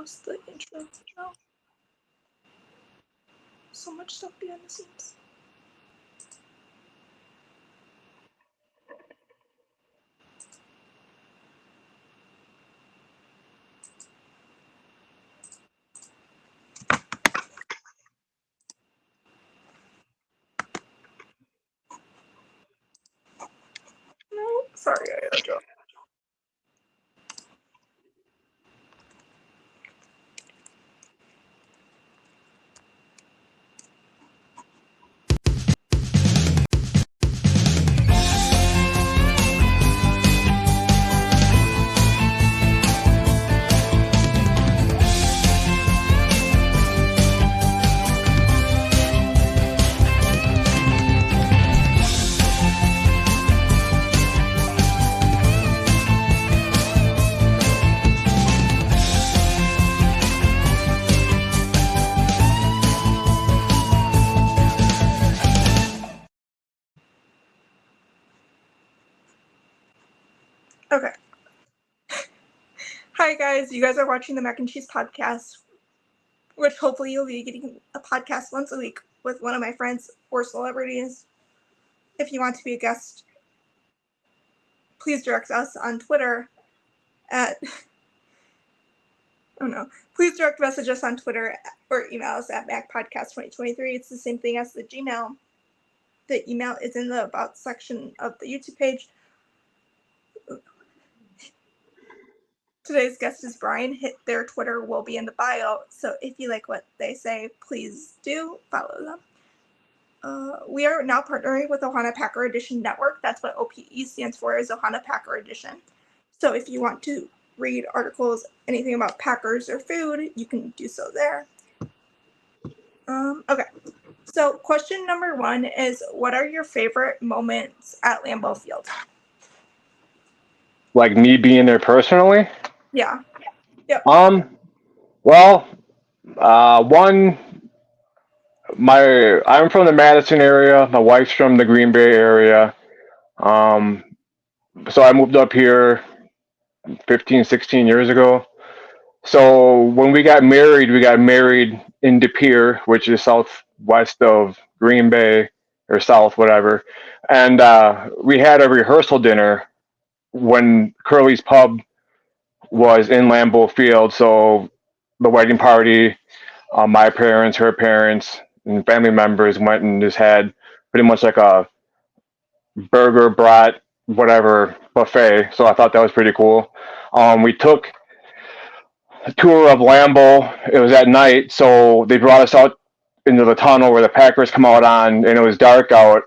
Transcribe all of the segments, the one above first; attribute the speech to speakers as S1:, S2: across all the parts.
S1: lost the intro now. So much stuff behind the scenes. No, sorry, I got dropped. Okay. Hi guys, you guys are watching the Mac and Cheese Podcast, which hopefully you'll be getting a podcast once a week with one of my friends or celebrities. If you want to be a guest, please direct us on Twitter at please direct message us on Twitter or email us at MacPodcast2023. It's the same thing as the Gmail. The email is in the About section of the YouTube page. Today's guest is Brian. Their Twitter will be in the bio, so if you like what they say, please do follow them. We are now partnering with Ohana Packer Edition Network. That's what OPE stands for, is Ohana Packer Edition. So if you want to read articles, anything about Packers or food, you can do so there. Okay, so question number 1 is, what are your favorite moments at Lambeau Field?
S2: Like me being there personally?
S1: Yeah. Yep.
S2: Well, one, I'm from the Madison area. My wife's from the Green Bay area. So I moved up here 15, 16 years ago. So when we got married in De Pere, which is southwest of Green Bay, or south, whatever. And we had a rehearsal dinner when Curly's Pub was in Lambeau Field. So the wedding party, my parents, her parents, and family members went and just had pretty much like a burger, brat, whatever buffet. So I thought that was pretty cool. We took a tour of Lambeau. It was at night, so they brought us out into the tunnel where the Packers come out on, and it was dark out,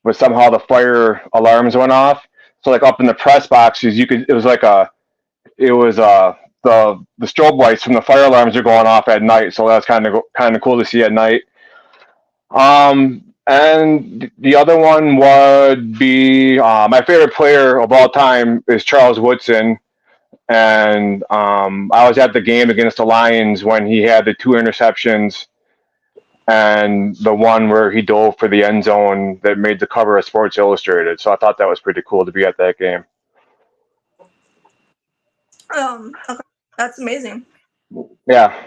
S2: but somehow the fire alarms went off. So like up in the press boxes, it was the strobe lights from the fire alarms are going off at night, so that's kind of cool to see at night. And the other one would be my favorite player of all time is Charles Woodson, and I was at the game against the Lions when he had the 2 interceptions and the one where he dove for the end zone that made the cover of Sports Illustrated. So I thought that was pretty cool to be at that game.
S1: Okay, that's amazing.
S2: Yeah.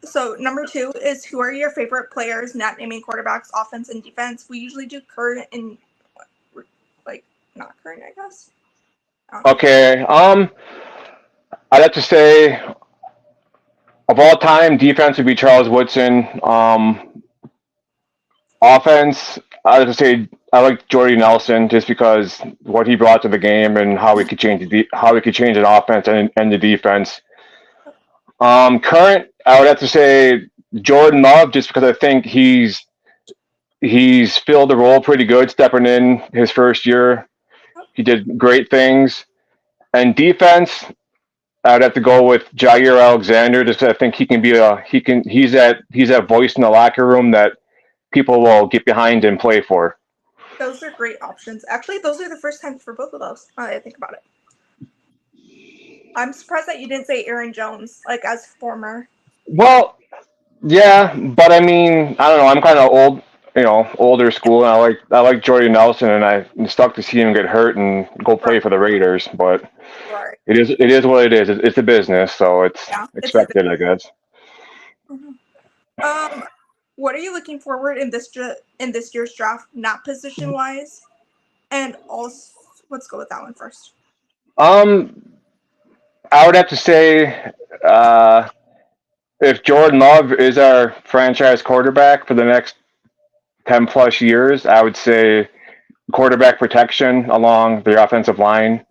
S1: So number 2 is, who are your favorite players, not naming quarterbacks, offense and defense? We usually do current and not current, I guess.
S2: Okay. I'd have to say, of all time, defense would be Charles Woodson. Offense, I'd have to say I like Jordy Nelson, just because what he brought to the game and how he could change an offense and the defense. Current, I would have to say Jordan Love, just because I think he's filled the role pretty good, stepping in his first year. He did great things. And defense, I would have to go with Jair Alexander, just because I think he's that voice in the locker room that people will get behind and play for.
S1: Those are great options. Actually, those are the first time for both of those. Now that I think about it. I'm surprised that you didn't say Aaron Jones, as former.
S2: Well, yeah, but I mean, I don't know. I'm kind of old. older school. And I like Jordy Nelson, and I'm stuck to see him get hurt and go
S1: Right.
S2: play for the Raiders. But
S1: Right.
S2: it is what it is. It's a business, so it's
S1: Yeah. It's a
S2: expected, I guess.
S1: Mhm. What are you looking forward in this year's draft, not position wise, and also let's go with that one first.
S2: Um, I would have to say, uh, if Jordan Love is our franchise quarterback for the next 10 plus years, I would say quarterback protection along the offensive line.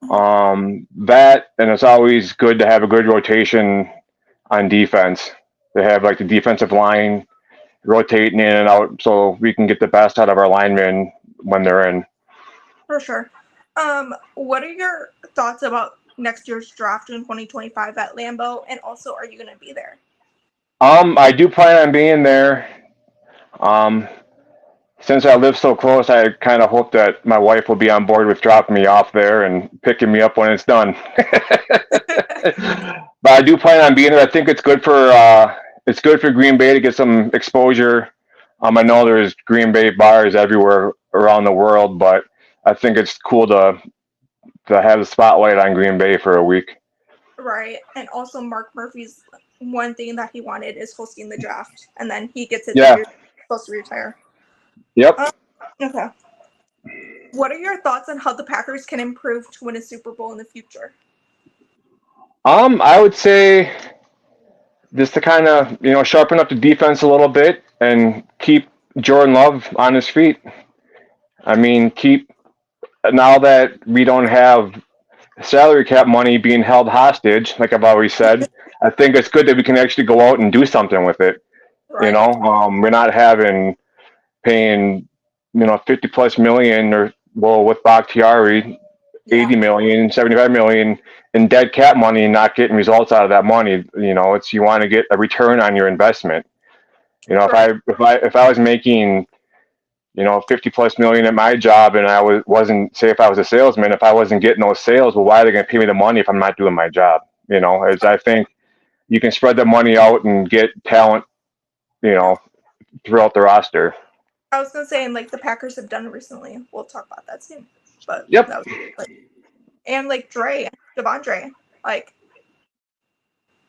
S1: Mhm.
S2: That, and it's always good to have a good rotation on defense. To have like the defensive line rotating in and out so we can get the best out of our linemen when they're in.
S1: For sure. What are your thoughts about next year's draft in 2025 at Lambeau, and also are you going to be there?
S2: I do plan on being there. Um, since I live so close, I kind of hope that my wife will be on board with dropping me off there and picking me up when it's done. But I do plan on being there. I think it's good for Green Bay to get some exposure. I know there's Green Bay bars everywhere around the world, but I think it's cool to have the spotlight on Green Bay for a week.
S1: Right. And also Mark Murphy's one thing that he wanted is hosting the draft, and then he gets it the
S2: Yeah.
S1: year he's supposed to retire.
S2: Yep.
S1: Okay. What are your thoughts on how the Packers can improve to win a Super Bowl in the future?
S2: I would say just to kind of sharpen up the defense a little bit and keep Jordan Love on his feet. I mean, keep now that we don't have salary cap money being held hostage, like I've always said. I think it's good that we can actually go out and do something with it.
S1: Right.
S2: We're not having paying 50 plus million, or well, with Bakhtiari
S1: Yeah.
S2: 80 million, 75 million in dead cap money and not getting results out of that money. It's, you want to get a return on your investment.
S1: Right.
S2: If I was making 50 plus million at my job, and wasn't, say, if I was a salesman, if I wasn't getting those sales, well, why are they going to pay me the money if I'm not doing my job? As I think you can spread the money out and get talent, throughout the roster.
S1: I was gonna say, and like the Packers have done recently. We'll talk about that soon. But
S2: Yep.
S1: that was and like Devondre, like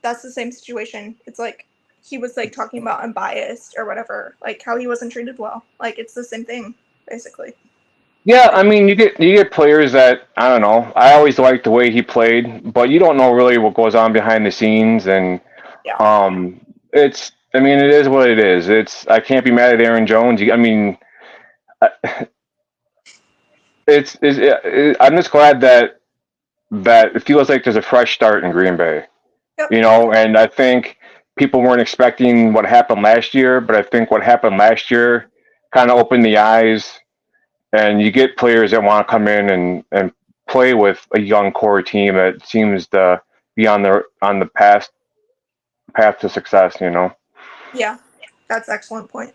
S1: that's the same situation. It's like he was like talking about unbiased or whatever, like how he wasn't treated well. Like it's the same thing, basically.
S2: Yeah, I mean, you get players that, I don't know. I always liked the way he played, but you don't know really what goes on behind the scenes, and
S1: Yeah.
S2: it's. I mean, it is what it is. I can't be mad at Aaron Jones. I mean, I'm just glad that it feels like there's a fresh start in Green Bay.
S1: Yep.
S2: And I think people weren't expecting what happened last year, but I think what happened last year kind of opened the eyes, and you get players that want to come in and play with a young core team that seems to be on the path to success.
S1: Yeah, that's an excellent point.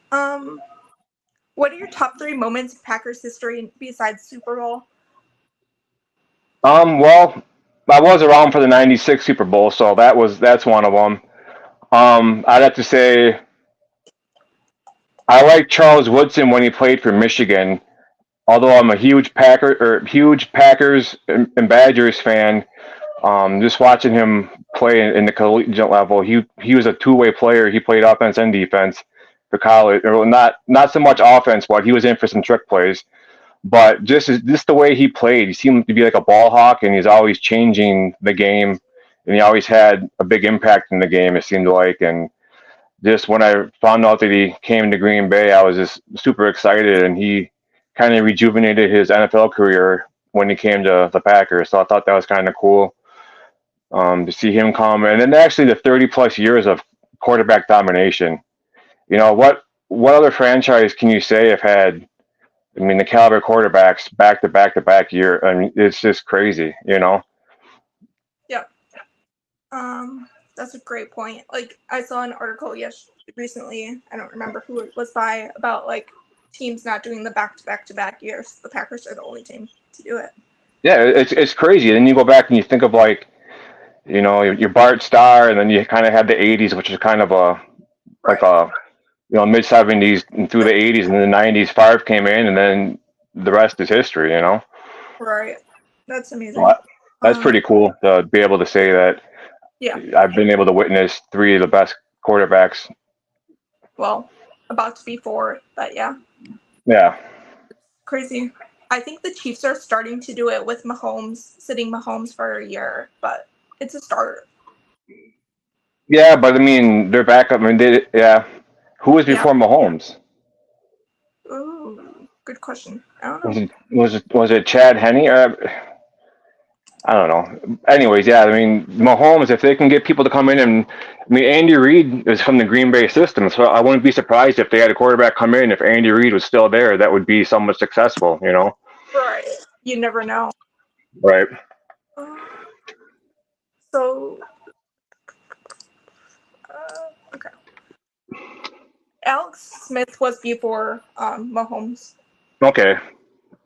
S1: What are your top 3 moments in Packers history besides Super Bowl?
S2: Well, I was around for the '96 Super Bowl, so that's one of them. I'd have to say I like Charles Woodson when he played for Michigan. Although I'm a huge Packers and Badgers fan, just watching him play in the collegiate level, he was a two-way player. He played offense and defense for college. Or not so much offense, but he was in for some trick plays. But just the way he played, he seemed to be like a ball hawk, and he's always changing the game, and he always had a big impact in the game. It seemed like, and just when I found out that he came to Green Bay, I was just super excited, and he kind of rejuvenated his NFL career when he came to the Packers. So I thought that was kind of cool, to see him come, and then actually the 30 plus years of quarterback domination. What other franchise can you say have had? I mean, the caliber quarterbacks back to back to back year. I mean, it's just crazy.
S1: Yeah. That's a great point. Like I saw an article recently, I don't remember who it was by, about like teams not doing the back-to-back-to-back years. The Packers are the only team to do it.
S2: Yeah, it's crazy. Then you go back and you think of like, your Bart Starr, and then you kind of have the '80s, which is kind of like
S1: Right.
S2: mid '70s and through the '80s and the '90s. Favre came in, and then the rest is history.
S1: Right. That's
S2: So
S1: amazing.
S2: that's
S1: Um,
S2: pretty cool to be able to say that
S1: yeah.
S2: I've been able to witness three of the best quarterbacks.
S1: Well, about to be four, but yeah,
S2: Yeah,
S1: crazy. I think the Chiefs are starting to do it with Mahomes, sitting Mahomes for a year, but it's a start.
S2: yeah, but I mean, their backup. I mean, yeah. Who was
S1: Yeah.
S2: before Mahomes?
S1: Ooh, good question. I don't
S2: Was
S1: know.
S2: it Chad Henne? I don't know. Anyways, yeah, I mean, Mahomes, if they can get people to come in and, I mean, Andy Reid is from the Green Bay system, so I wouldn't be surprised if they had a quarterback come in. If Andy Reid was still there, that would be somewhat successful.
S1: Right. You never know.
S2: Right.
S1: Uh, so, okay. Alex Smith was before Mahomes.
S2: Okay.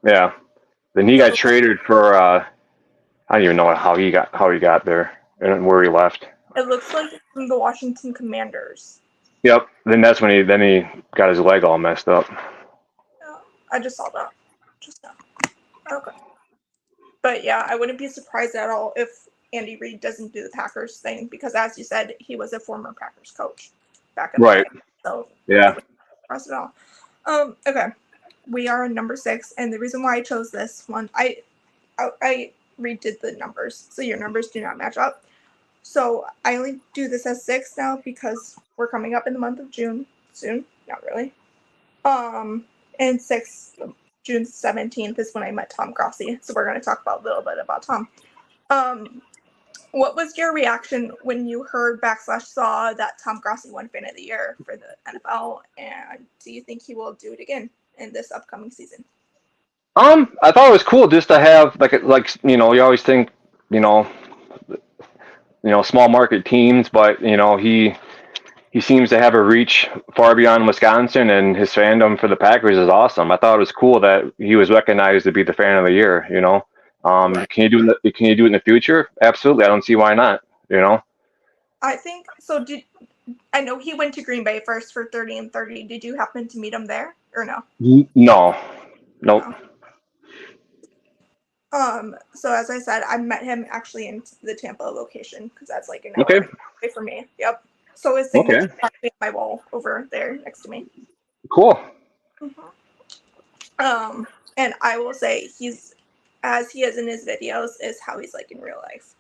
S2: Yeah. Then he got
S1: So
S2: traded for, I don't even know how he got there and where he left.
S1: it looks like it's from the Washington Commanders.
S2: Yep. Then he got his leg all messed up.
S1: I just saw that. Just now. Okay. But yeah, I wouldn't be surprised at all if Andy Reid doesn't do the Packers thing because, as you said, he was a former Packers coach back in the
S2: Right.
S1: day. So I
S2: Yeah.
S1: wouldn't be surprised at all. Okay. We are on number 6, and the reason why I chose this one, I redid the numbers, so your numbers do not match up. So I only do this as 6 now because we're coming up in the month of June soon. Not really. And 6, June 17th is when I met Tom Grossi. So we're going to talk about a little bit about Tom. What was your reaction when you heard / saw that Tom Grossi won Fan of the Year for the NFL? And do you think he will do it again in this upcoming season?
S2: I thought it was cool just to have like you always think you know small market teams, but he seems to have a reach far beyond Wisconsin, and his fandom for the Packers is awesome. I thought it was cool that he was recognized to be the fan of the year.
S1: Right.
S2: Can you do it in the future? Absolutely. I don't see why not. You know.
S1: I think so. I know he went to Green Bay first for 30 and 30. Did you happen to meet him there or no?
S2: No. Nope.
S1: No. So as I said, I met him actually in the Tampa location because that's like an hour
S2: Okay.
S1: and a half away from me. Yep. So his signature
S2: Okay.
S1: is actually on my wall over there next to me.
S2: Cool.
S1: Mm-hmm. And I will say he's as he is in his videos is how he's like in real life.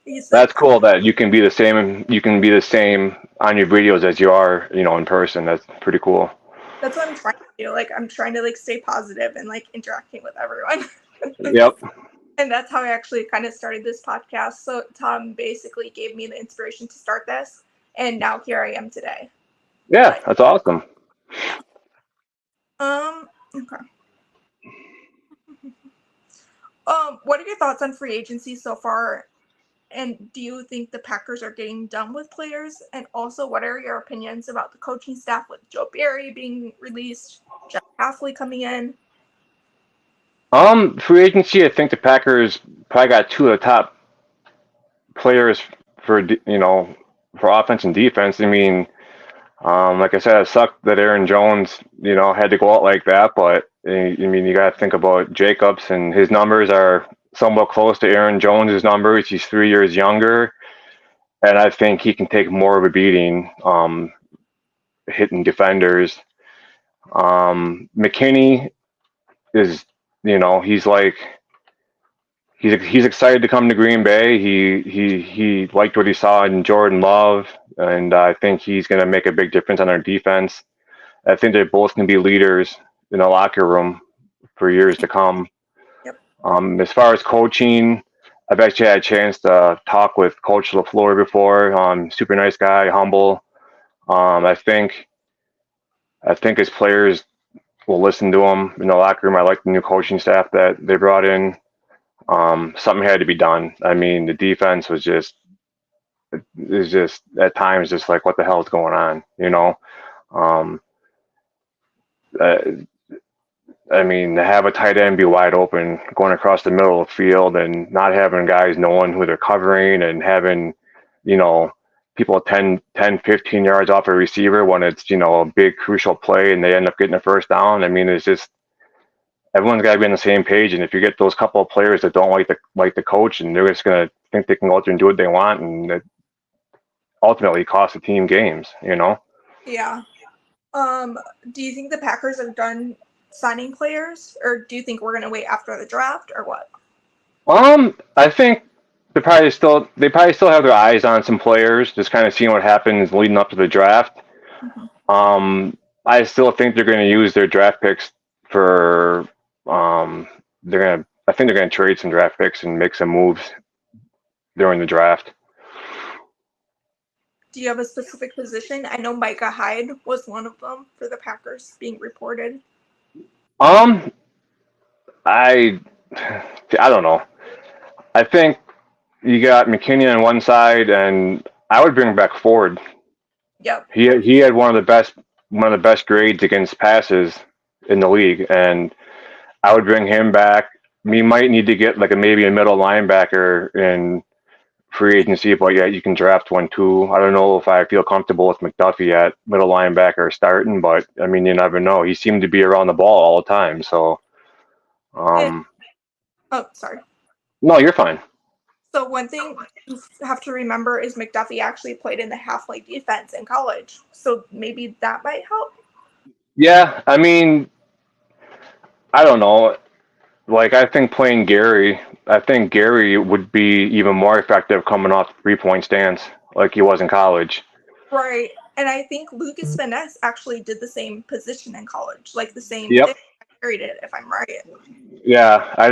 S1: He's like
S2: That's cool that you can be the same. You can be the same on your videos as you are, in person. That's pretty cool.
S1: that's what I'm trying to do. Like I'm trying to like stay positive and like interacting with everyone.
S2: Yep.
S1: And that's how I actually kind of started this podcast. So Tom basically gave me the inspiration to start this, and now here I am today.
S2: Yeah,
S1: But
S2: that's awesome.
S1: yeah. Okay. What are your thoughts on free agency so far? And do you think the Packers are getting done with players? And also, what are your opinions about the coaching staff with Joe Barry being released, Jeff Hafley coming in?
S2: Free agency. I think the Packers probably got two of the top players for for offense and defense. I mean, like I said, it sucked that Aaron Jones had to go out like that. But I mean, you got to think about Jacobs, and his numbers are somewhat close to Aaron Jones's numbers. He's 3 years younger, and I think he can take more of a beating, hitting defenders. McKinney is, he's like he's excited to come to Green Bay. He liked what he saw in Jordan Love, and I think he's going to make a big difference on our defense. I think they both can be leaders in the locker room for years to come.
S1: Yep.
S2: As far as coaching, I've actually had a chance to talk with Coach LaFleur before. Super nice guy, humble. I think his players will listen to him in the locker room. I like the new coaching staff that they brought in. Something had to be done. I mean, the defense is just at times just like, what the hell is going on? Um, uh, I mean, to have a tight end be wide open going across the middle of the field and not having guys knowing who they're covering and having, you know, people 10, 15 yards off a receiver when it's, a big crucial play and they end up getting a first down. I mean, it's just everyone's got to be on the same page. And if you get those couple of players that don't like the coach and they're just going to think they can go out there and do what they want, and it ultimately costs the team games,
S1: Yeah. Do you think the Packers are done signing players, or do you think we're going to wait after the draft, or what?
S2: I think they probably still have their eyes on some players, just kind of seeing what happens leading up to the draft.
S1: Mm-hmm.
S2: I still think they're going to use their draft picks for. I think they're going to trade some draft picks and make some moves during the draft.
S1: Do you have a specific position? I know Micah Hyde was one of them for the Packers being reported.
S2: I don't know. I think you got McKinney on one side, and I would bring back Ford.
S1: Yep.
S2: He had one of the best grades against passes in the league, and I would bring him back. We might need to get maybe a middle linebacker in free agency, but yeah, you can draft one too. I don't know if I feel comfortable with McDuffie at middle linebacker starting, but I mean, you never know. He seemed to be around the ball all the time, so.
S1: Oh, sorry.
S2: No, you're fine.
S1: So one thing you have to remember is McDuffie actually played in the halfway defense in college, so maybe that might help.
S2: Yeah, I mean, I don't know. I think Gary would be even more effective coming off the 3-point stance like he was in college.
S1: Right. And I think Lucas Van Ness actually did the same position in college, the same
S2: Yep.
S1: thing. Gary did, if I'm right.
S2: Yeah, I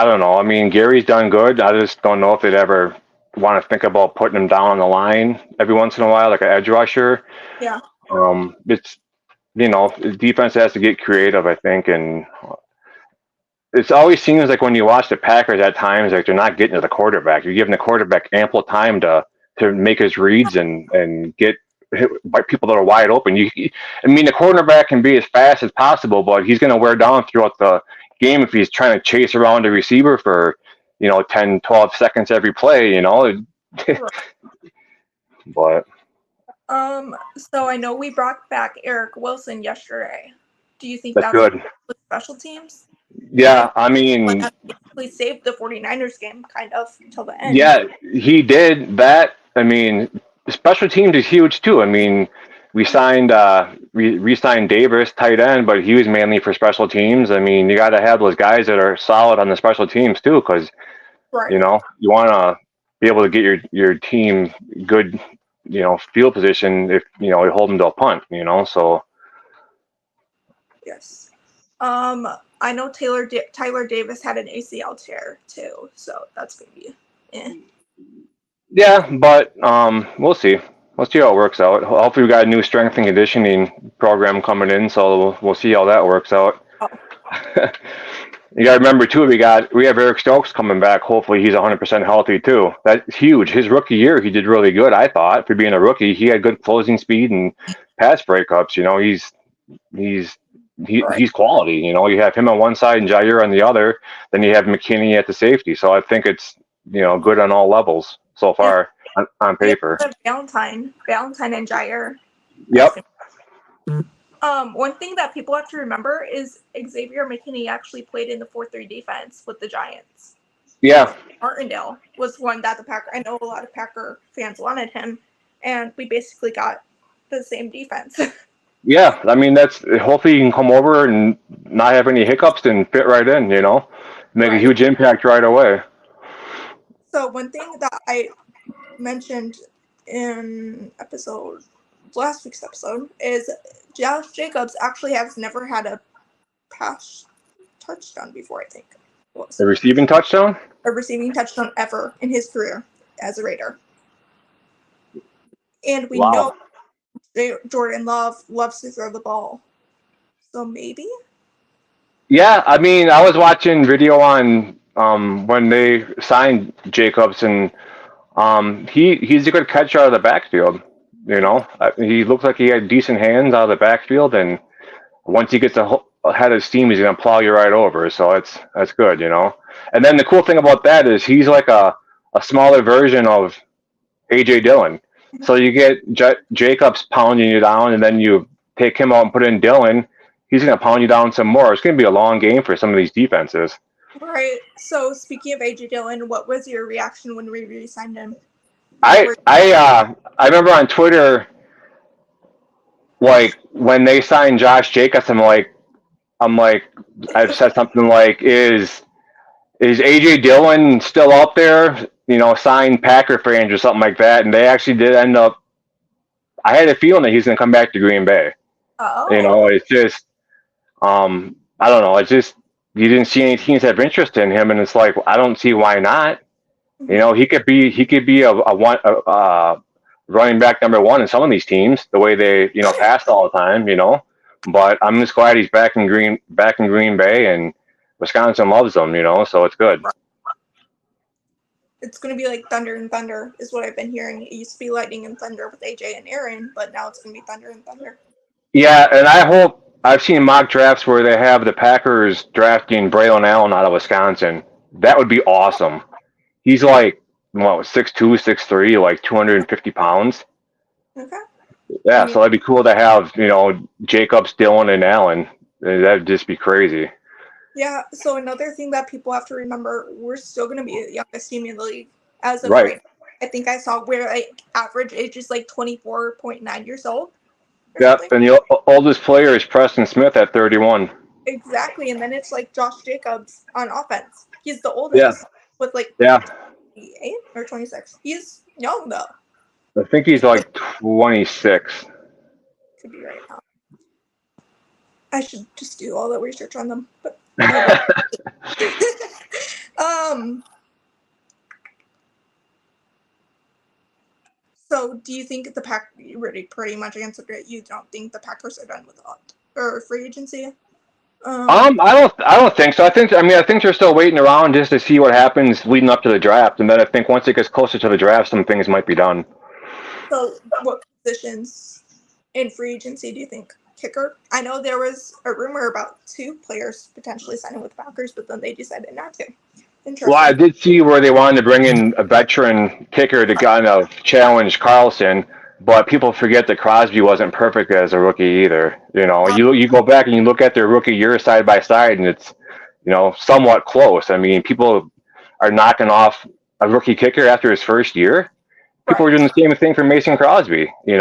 S2: don't know. I mean, Gary's done good. I just don't know if they'd ever want to think about putting him down on the line every once in a while, like an edge rusher.
S1: Yeah.
S2: It's, the defense has to get creative, I think, and it always seems like when you watch the Packers at times, they're not getting to the quarterback. You're giving the quarterback ample time to make his reads and get by people that are wide open. The quarterback can be as fast as possible, but he's going to wear down throughout the game if he's trying to chase around the receiver for 10, 12 seconds every play. But
S1: so I know we brought back Eric Wilson yesterday. Do you think
S2: that's good
S1: with special teams?
S2: Yeah, I mean,
S1: we saved the 49ers game kind of till the end.
S2: Yeah, he did that. I mean, special teams is huge too. I mean, we signed re-signed Davis, tight end, but he was mainly for special teams. I mean, you got to have those guys that are solid on the special teams too, because
S1: Right.
S2: you want to be able to get your team good, field position if you hold them to a punt. So
S1: Yes. I know Tyler Davis had an ACL tear too, so that's gonna be.
S2: yeah, but we'll see. Let's see how it works out. Hopefully, we got a new strength and conditioning program coming in, so we'll see how that works out.
S1: Oh.
S2: You got to remember too, we have Eric Stokes coming back. Hopefully, he's 100% healthy too. That's huge. His rookie year, he did really good. I thought for being a rookie, he had good closing speed and pass breakups. He's quality. You have him on one side and Jair on the other. Then you have McKinney at the safety. So I think it's good on all levels so far on paper.
S1: Valentine and Jair.
S2: Yep.
S1: One thing that people have to remember is Xavier McKinney actually played in the 4-3 defense with the Giants.
S2: Yeah.
S1: Martindale was one that I know a lot of Packer fans wanted him, and we basically got the same defense.
S2: Yeah, I mean hopefully you can come over and not have any hiccups and fit right in, make a huge impact right away.
S1: So one thing that I mentioned in last week's episode is Josh Jacobs actually has never had a pass touchdown before, I think.
S2: A receiving touchdown?
S1: A receiving touchdown ever in his career as a Raider. And we know Jordan Love loves to throw the ball. So maybe?
S2: Yeah, I mean, I was watching video on when they signed Jacobs, and he's a good catcher out of the backfield. He looks like he had decent hands out of the backfield, and once he gets ahead of steam, he's going to plow you right over. So that's good, And then the cool thing about that is he's like a smaller version of AJ Dillon. So you get Jacobs pounding you down, and then you take him out and put in Dylan. He's going to pound you down some more. It's going to be a long game for some of these defenses.
S1: Right. So speaking of AJ Dillon, what was your reaction when we re-signed him?
S2: I remember on Twitter, like when they signed Josh Jacobs, I've said something like, is AJ Dillon still out there? You know, signed Packer fans or something like that, and they actually did end up. I had a feeling that he's going to come back to Green Bay.
S1: Oh.
S2: You know, it's just, I don't know. It's just you didn't see any teams have interest in him, and it's like I don't see why not. You know, he could be a running back number one in some of these teams, the way they pass all the time. But I'm just glad he's back in Green Bay, and Wisconsin loves him. So it's good.
S1: It's going to be like Thunder and Thunder is what I've been hearing. It used to be Lightning and Thunder with AJ and Aaron, but now it's going to be Thunder and Thunder.
S2: Yeah, and I hope I've seen mock drafts where they have the Packers drafting Braylon Allen out of Wisconsin. That would be awesome. He's like, 6'2", 6'3", like 250 pounds.
S1: Okay.
S2: Yeah, so that'd be cool to have, Jacobs, Dillon, and Allen. That'd just be crazy.
S1: Yeah, so another thing that people have to remember, we're still going to be the youngest team in the league as of right. I think I saw where average age is 24.9 years old.
S2: Yep, and the oldest player is Preston Smith at 31.
S1: Exactly, and then it's Josh Jacobs on offense. He's the oldest with 28 or 26. He's young though.
S2: I think he's 26.
S1: Could be right now. I should just do all the research on them, but So do you think the Pack pretty much answered it? You don't think the Packers are done with or free agency?
S2: I don't think so. I think they're still waiting around just to see what happens leading up to the draft, and then I think once it gets closer to the draft, some things might be done.
S1: So, what positions in free agency do you think? Kicker? I know there was a rumor about 2 players potentially signing with the Packers, but then they decided not to.
S2: Well, I did see where they wanted to bring in a veteran kicker to kind of challenge Carlson. But people forget that Crosby wasn't perfect as a rookie either. You go back and you look at their rookie year side by side, and it's, somewhat close. I mean, people are knocking off a rookie kicker after his first year. People were doing the same thing for Mason Crosby, and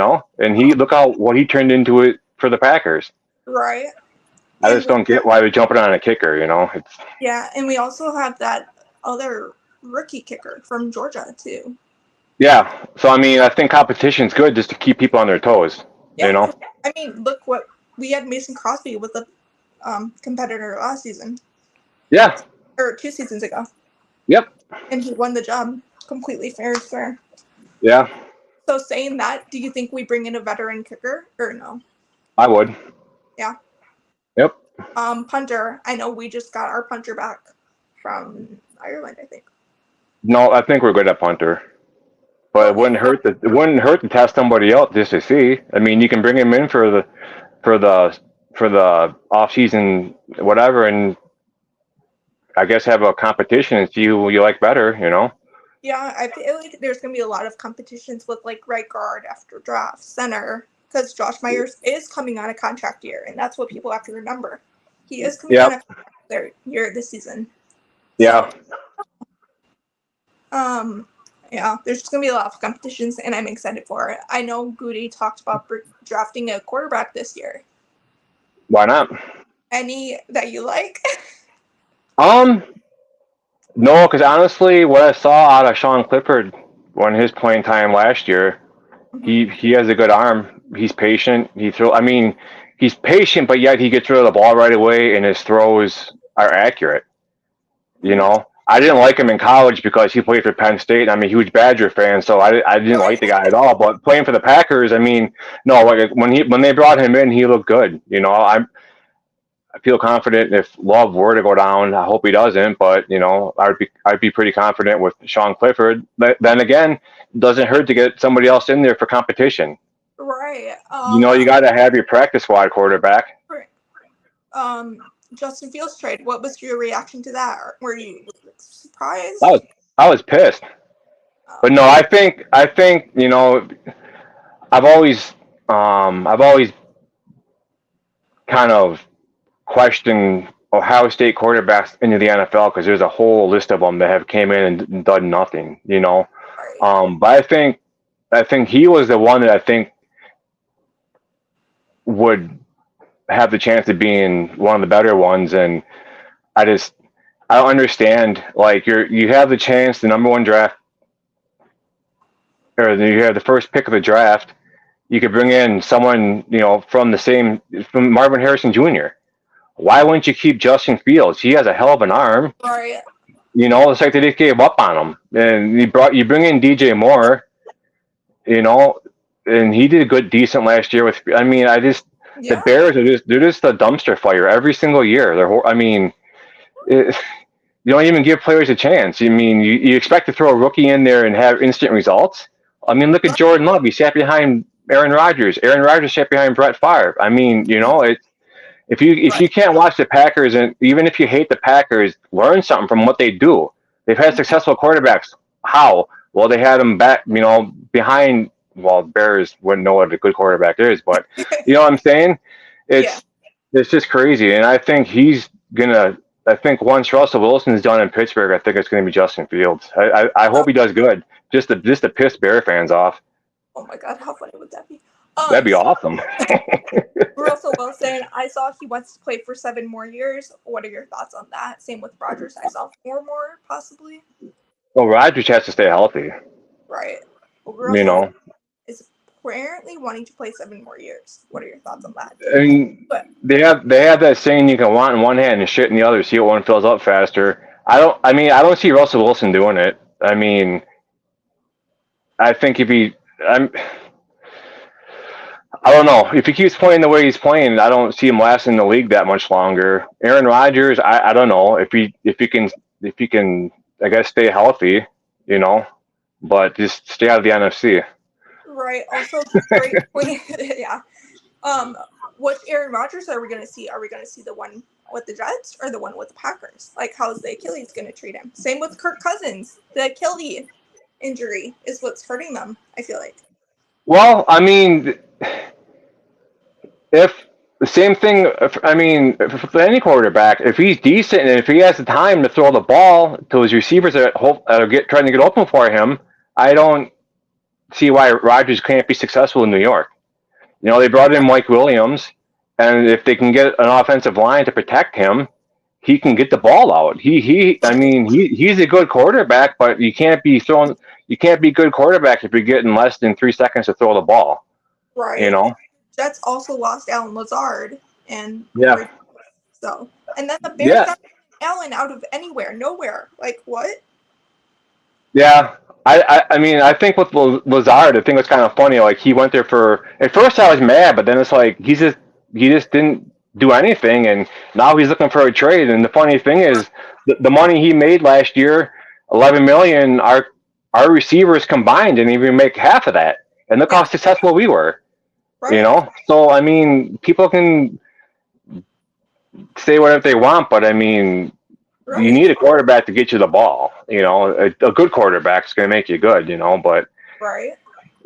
S2: look what he turned into it for the Packers.
S1: Right.
S2: I just don't get why they're jumping on a kicker.
S1: Yeah, and we also have that other rookie kicker from Georgia too.
S2: Yeah, so I think competition's good just to keep people on their toes.
S1: Yeah, I mean, look what we had Mason Crosby with a competitor last season.
S2: Yeah.
S1: Or 2 seasons ago.
S2: Yep.
S1: And he won the job. Completely fair is fair.
S2: Yeah.
S1: So saying that, do you think we bring in a veteran kicker or no?
S2: I would.
S1: Yeah.
S2: Yep.
S1: Punter. I know we just got our punter back from Ireland, I think.
S2: No, I think we're good at punter. But it wouldn't hurt to test somebody else just to see. I mean, you can bring him in for the off season whatever, and I guess have a competition and see who you like better.
S1: Yeah, I feel like there's gonna be a lot of competitions with right guard after draft, center, because Josh Myers is coming on a contract year, and that's what people have to remember. He is coming on a contract year this season.
S2: Yeah.
S1: So, yeah, there's just going to be a lot of competitions, and I'm excited for it. I know Goody talked about drafting a quarterback this year.
S2: Why not?
S1: Any that you like?
S2: No, because honestly, what I saw out of Sean Clifford when his playing time last year, he has a good arm. He's patient. He's patient, but yet he gets rid of the ball right away, and his throws are accurate. I didn't like him in college because he played for Penn State. I'm a huge Badger fan, so I didn't like the guy at all. But playing for the Packers, when they brought him in, he looked good. I feel confident if Love were to go down. I hope he doesn't, but I'd be pretty confident with Sean Clifford. But then again, it doesn't hurt to get somebody else in there for competition.
S1: Right.
S2: You got to have your practice squad quarterback.
S1: Right. Justin Fields trade. What was your reaction to that? Were you surprised?
S2: I was pissed. But no, I think I've always kind of questioned Ohio State quarterbacks into the NFL because there's a whole list of them that have came in and done nothing, you know.
S1: Right.
S2: But I think he was the one that I think would have the chance of being one of the better ones, and I just I don't understand. Like you have the chance, the number one draft, or you have the first pick of the draft. You could bring in someone, from Marvin Harrison Jr. Why wouldn't you keep Justin Fields? He has a hell of an arm.
S1: Right.
S2: It's like they just gave up on him, and you bring in DJ Moore, you know, and he did decent last year with. I mean, the
S1: Yeah.
S2: Bears they're just a dumpster fire every single year. You don't even give players a chance. I mean, you expect to throw a rookie in there and have instant results. I mean, look at Jordan Love. He sat behind Aaron Rodgers. Aaron Rodgers sat behind Brett Favre. I mean, if you can't watch the Packers, and even if you hate the Packers, learn something from what they do. They've had successful quarterbacks. How? Well, they had them back, behind. Well, Bears wouldn't know what a good quarterback is, but you know what I'm saying? It's just crazy, and I think he's gonna. I think once Russell Wilson's done in Pittsburgh, I think it's going to be Justin Fields. I hope he does good, just to piss Bear fans off.
S1: Oh my God, how funny would that be?
S2: That'd be awesome.
S1: Russell Wilson, I saw he wants to play for 7 more years. What are your thoughts on that? Same with Rodgers. I saw 4 more, possibly.
S2: Well, Rodgers has to stay healthy.
S1: Right.
S2: Russell
S1: is apparently wanting to play 7 more years. What are your thoughts on that?
S2: I mean, they have that saying you can want in one hand and shit in the other. See what one fills up faster. I don't see Russell Wilson doing it. I mean, I think I don't know. If he keeps playing the way he's playing, I don't see him lasting in the league that much longer. Aaron Rodgers, I don't know if he can I guess stay healthy, but just stay out of the NFC.
S1: Right. Also, great point. Yeah. What Aaron Rodgers are we going to see? Are we going to see the one with the Jets or the one with the Packers? Like, how's the Achilles going to treat him? Same with Kirk Cousins. The Achilles injury is what's hurting them, I feel like.
S2: Well, I mean, if the same thing, for any quarterback, if he's decent and if he has the time to throw the ball to his receivers that are trying to get open for him, I don't see why Rodgers can't be successful in New York. They brought in Mike Williams, and if they can get an offensive line to protect him, he can get the ball out. He's a good quarterback, but you can't be good quarterback if you're getting less than 3 seconds to throw the ball.
S1: Right. Jets also lost Allen Lazard, and so and then the Bears got Allen out of nowhere. Like what?
S2: Yeah. I think with Lazard, I think it's kind of funny. Like he went there at first I was mad, but then it's like he just didn't do anything, and now he's looking for a trade. And the funny thing is, the money he made last year, $11 million, our receivers combined didn't even make half of that. And look how successful we were. Right. So people can say whatever they want, but you need a quarterback to get you the ball. A good quarterback is going to make you good. But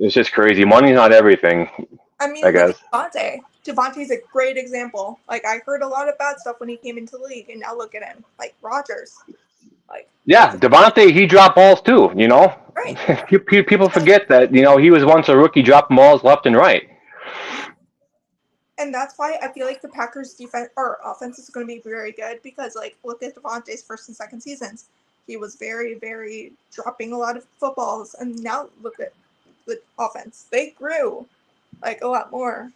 S2: it's just crazy. Money's not everything. I guess
S1: Devontae's a great example. Like I heard a lot of bad stuff when he came into the league, and now look at him. Like Rodgers.
S2: Devontae, he dropped balls too.
S1: Right.
S2: People forget that. He was once a rookie dropping balls left and right.
S1: And that's why I feel like the Packers' defense or offense is going to be very good because, look at Devontae's first and second seasons. He was very, very dropping a lot of footballs, and now look at the offense. They grew a lot more.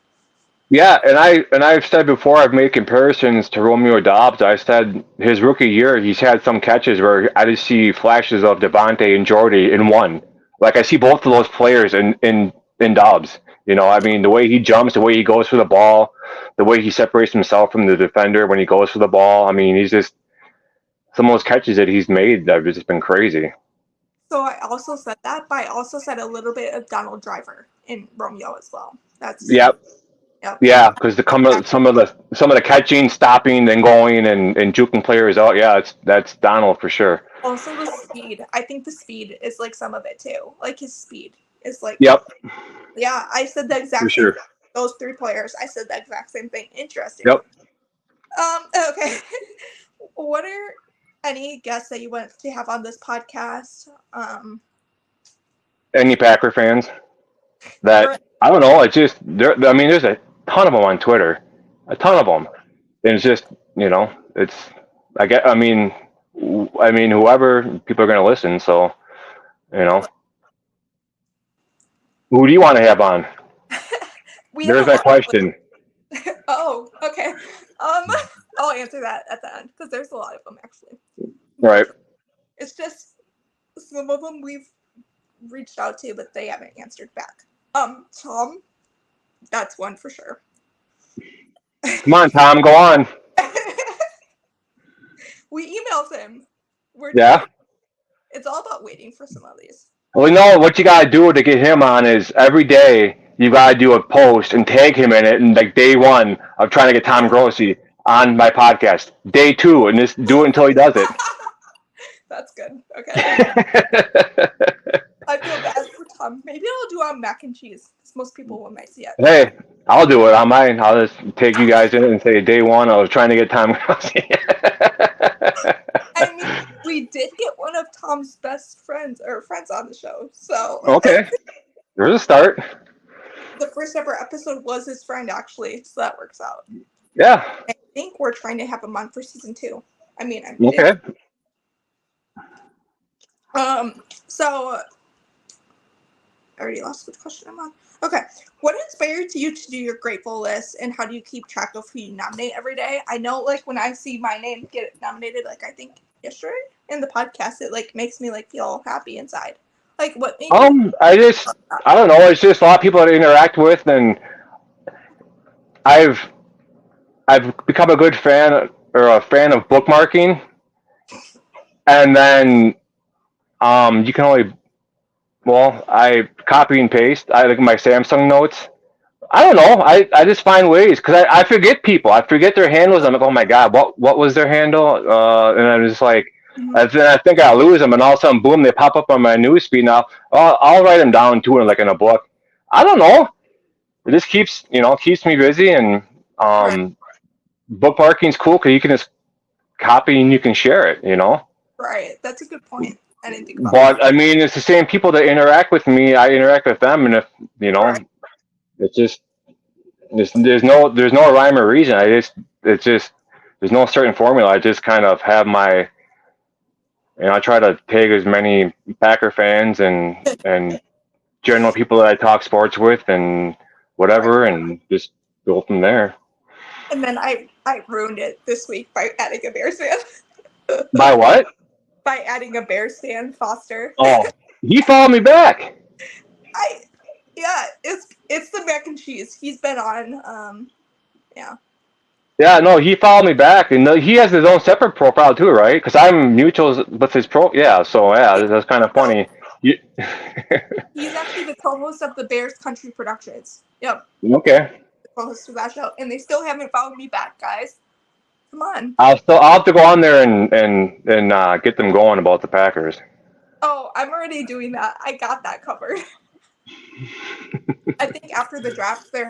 S2: Yeah, and I've said before, I've made comparisons to Romeo Doubs. I said his rookie year, he's had some catches where I just see flashes of Devontae and Jordy in one. Like I see both of those players in Doubs. The way he jumps, the way he goes for the ball, the way he separates himself from the defender when he goes for the ball. He's just some of those catches that he's made that have just been crazy.
S1: So I also said that, but I also said a little bit of Donald Driver in Romeo as well.
S2: Yep. Yeah, because some of the catching, stopping, and going and juking players out. Yeah, that's Donald for sure.
S1: Also the speed. I think the speed is some of it too. His speed is like,
S2: Yep,
S1: yeah, I said the
S2: for
S1: exact same
S2: sure.
S1: thing. Those 3 players, I said the exact same thing. Interesting.
S2: Yep.
S1: Okay. What are any guests that you want to have on this podcast?
S2: Any Packer fans that, I don't know, it's just, I mean, there's a ton of them on Twitter, a ton of them. And it's just, it's, I mean, whoever, people are going to listen. So, who do you want to have on? There's that question.
S1: Oh, okay. I'll answer that at the end because there's a lot of them actually.
S2: Right.
S1: It's just some of them we've reached out to, but they haven't answered back. Tom, that's one for sure.
S2: Come on, Tom, go on.
S1: We emailed him.
S2: Yeah.
S1: It's all about waiting for some of these.
S2: Well, what you gotta do to get him on is every day you gotta do a post and tag him in it. And like day one of trying to get Tom Grossi on my podcast, day two, and just do it until he does it.
S1: That's good. Okay. I feel bad for Tom. Maybe I'll do on mac and cheese because most people might see it.
S2: Hey, I'll do it on mine. I'll just take you guys in and say day one I was trying to get Tom Grossi.
S1: I mean, we did get one of Tom's best friends on the show, so
S2: okay, there's a start.
S1: The first ever episode was his friend, actually, so that works out.
S2: Yeah.
S1: I think we're trying to have him on for season 2. I mean,
S2: okay.
S1: So I already lost which question I'm on. Okay, what inspired you to do your grateful list, and how do you keep track of who you nominate every day? I know, like, when I see my name get nominated, like, I think yesterday in the podcast, it, like, makes me, like, feel happy inside. Like, what made you...
S2: I don't know, it's just a lot of people to interact with, and I've become a good fan, or a fan of bookmarking, and then you can only, I copy and paste. I like my Samsung notes. I don't know. I just find ways because I forget people. I forget their handles. I'm like, oh my god, what was their handle? And I'm just like, and then I think I lose them, and all of a sudden, boom, they pop up on my newsfeed. Now I'll write them down too, like in a book. I don't know. It just keeps me busy, and bookmarking's cool because you can just copy and you can share it.
S1: Right. That's a good point. I didn't think about
S2: But I mean, it's the same people that interact with me. I interact with them, and if it's just there's no rhyme or reason. It's just there's no certain formula. I just kind of have my, I try to tag as many Packer fans and general people that I talk sports with and whatever, and just go from there.
S1: And then I ruined it this week by adding a Bears fan.
S2: By what?
S1: By adding a Bears fan, Foster.
S2: Oh, he followed me back.
S1: It's the mac and cheese. He's been on, yeah.
S2: Yeah, no, he followed me back, and he has his own separate profile too, right? Because I'm mutuals with his yeah, so yeah, that's kind of funny.
S1: He's actually the co-host of the Bears Country Productions. Yep.
S2: Okay.
S1: The co-host of that show, and they still haven't followed me back, guys. Come on.
S2: I'll have to go on there and get them going about the Packers.
S1: Oh, I'm already doing that. I got that covered. I think after the draft, they're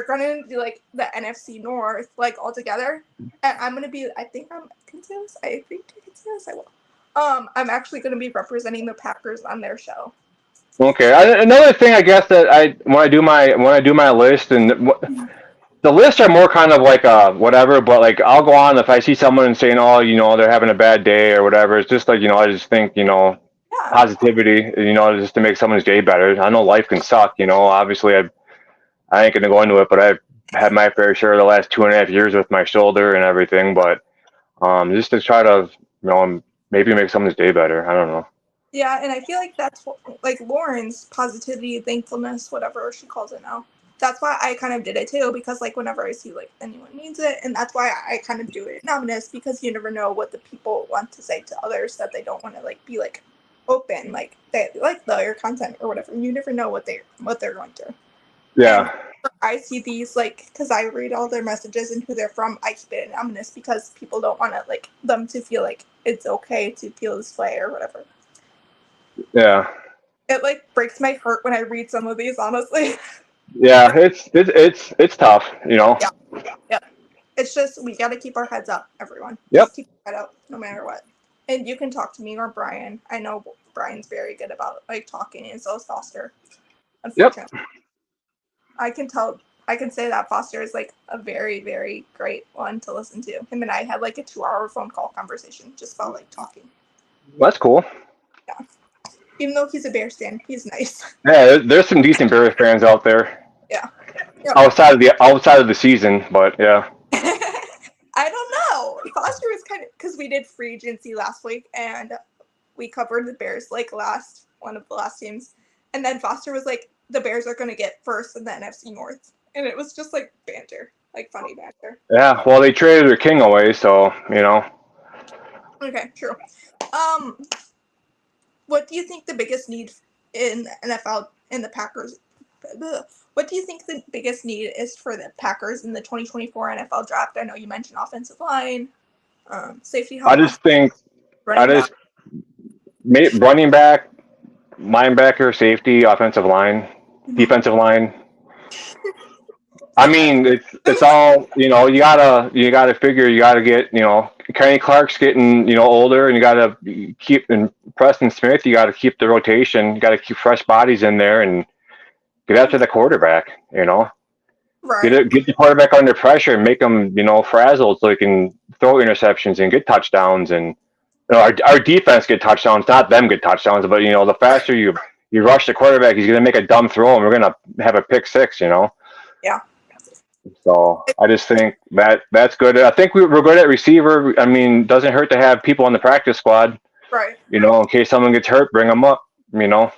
S1: gonna do like the NFC North like all together, and I'm gonna be. I think I can say this. I will. I'm actually gonna be representing the Packers on their show.
S2: Okay. Another thing, I guess that when I do my list, and the lists are more kind of like whatever, but like I'll go on if I see someone saying, oh, they're having a bad day or whatever. It's just like I just think positivity, just to make someone's day better. I know life can suck, obviously I ain't gonna go into it, but I've had my fair share of the last 2.5 years with my shoulder and everything. But just to try to maybe make someone's day better. I don't know.
S1: Yeah, and I feel like that's what, like Lauren's positivity, thankfulness, whatever she calls it now. That's why I kind of did it too, because like whenever I see like anyone needs it, and that's why I kind of do it anonymous, because you never know what the people want to say to others that they don't want to like be like open, like they like your content or whatever. You never know what they're going through.
S2: Yeah.
S1: And I see these like because I read all their messages and who they're from. I keep it anonymous because people don't want to like them to feel like it's okay to feel this way or whatever.
S2: Yeah.
S1: It like breaks my heart when I read some of these, honestly.
S2: Yeah, it's tough, you know.
S1: Yeah, yeah. It's just we gotta keep our heads up, everyone.
S2: Yep.
S1: Just keep your head up, no matter what. And you can talk to me or Brian. I know Brian's very good about like talking, and so is Foster.
S2: Yep.
S1: Unfortunately, I can tell. I can say that Foster is like a very, very great one to listen to. Him and I had like a 2-hour phone call conversation. Just felt like talking.
S2: That's cool.
S1: Yeah. Even though he's a Bears fan, he's nice.
S2: Yeah, there's some decent Bears fans out there.
S1: Yeah. Yep.
S2: Outside of the season, but yeah.
S1: I don't know. Foster was kind of because we did free agency last week and we covered the Bears like one of the last teams, and then Foster was like, "The Bears are going to get first in the NFC North," and it was just like banter, like funny banter.
S2: Yeah, well, they traded their king away, so you know.
S1: Okay, true. What do you think the biggest need in the NFL in the Packers? What do you think the biggest need is for the Packers in the 2024 NFL draft? I know you mentioned offensive line, safety help.
S2: I just think
S1: running
S2: running back, linebacker, safety, offensive line, defensive line. I mean, it's all, you know. You gotta figure. You gotta get, you know, Kenny Clark's getting, you know, older, and you gotta keep, and Preston Smith. You gotta keep the rotation. You gotta keep fresh bodies in there and get after the quarterback. You know,
S1: Right.
S2: get the quarterback under pressure and make them, you know, frazzled so he can throw interceptions and get touchdowns. And you know, our defense get touchdowns, not them get touchdowns. But you know, the faster you rush the quarterback, he's gonna make a dumb throw, and we're gonna have a pick six. You know.
S1: Yeah.
S2: So I just think that's good. I think we're good at receiver. I mean, doesn't hurt to have people on the practice squad.
S1: Right.
S2: You know, in case someone gets hurt, bring them up. You know.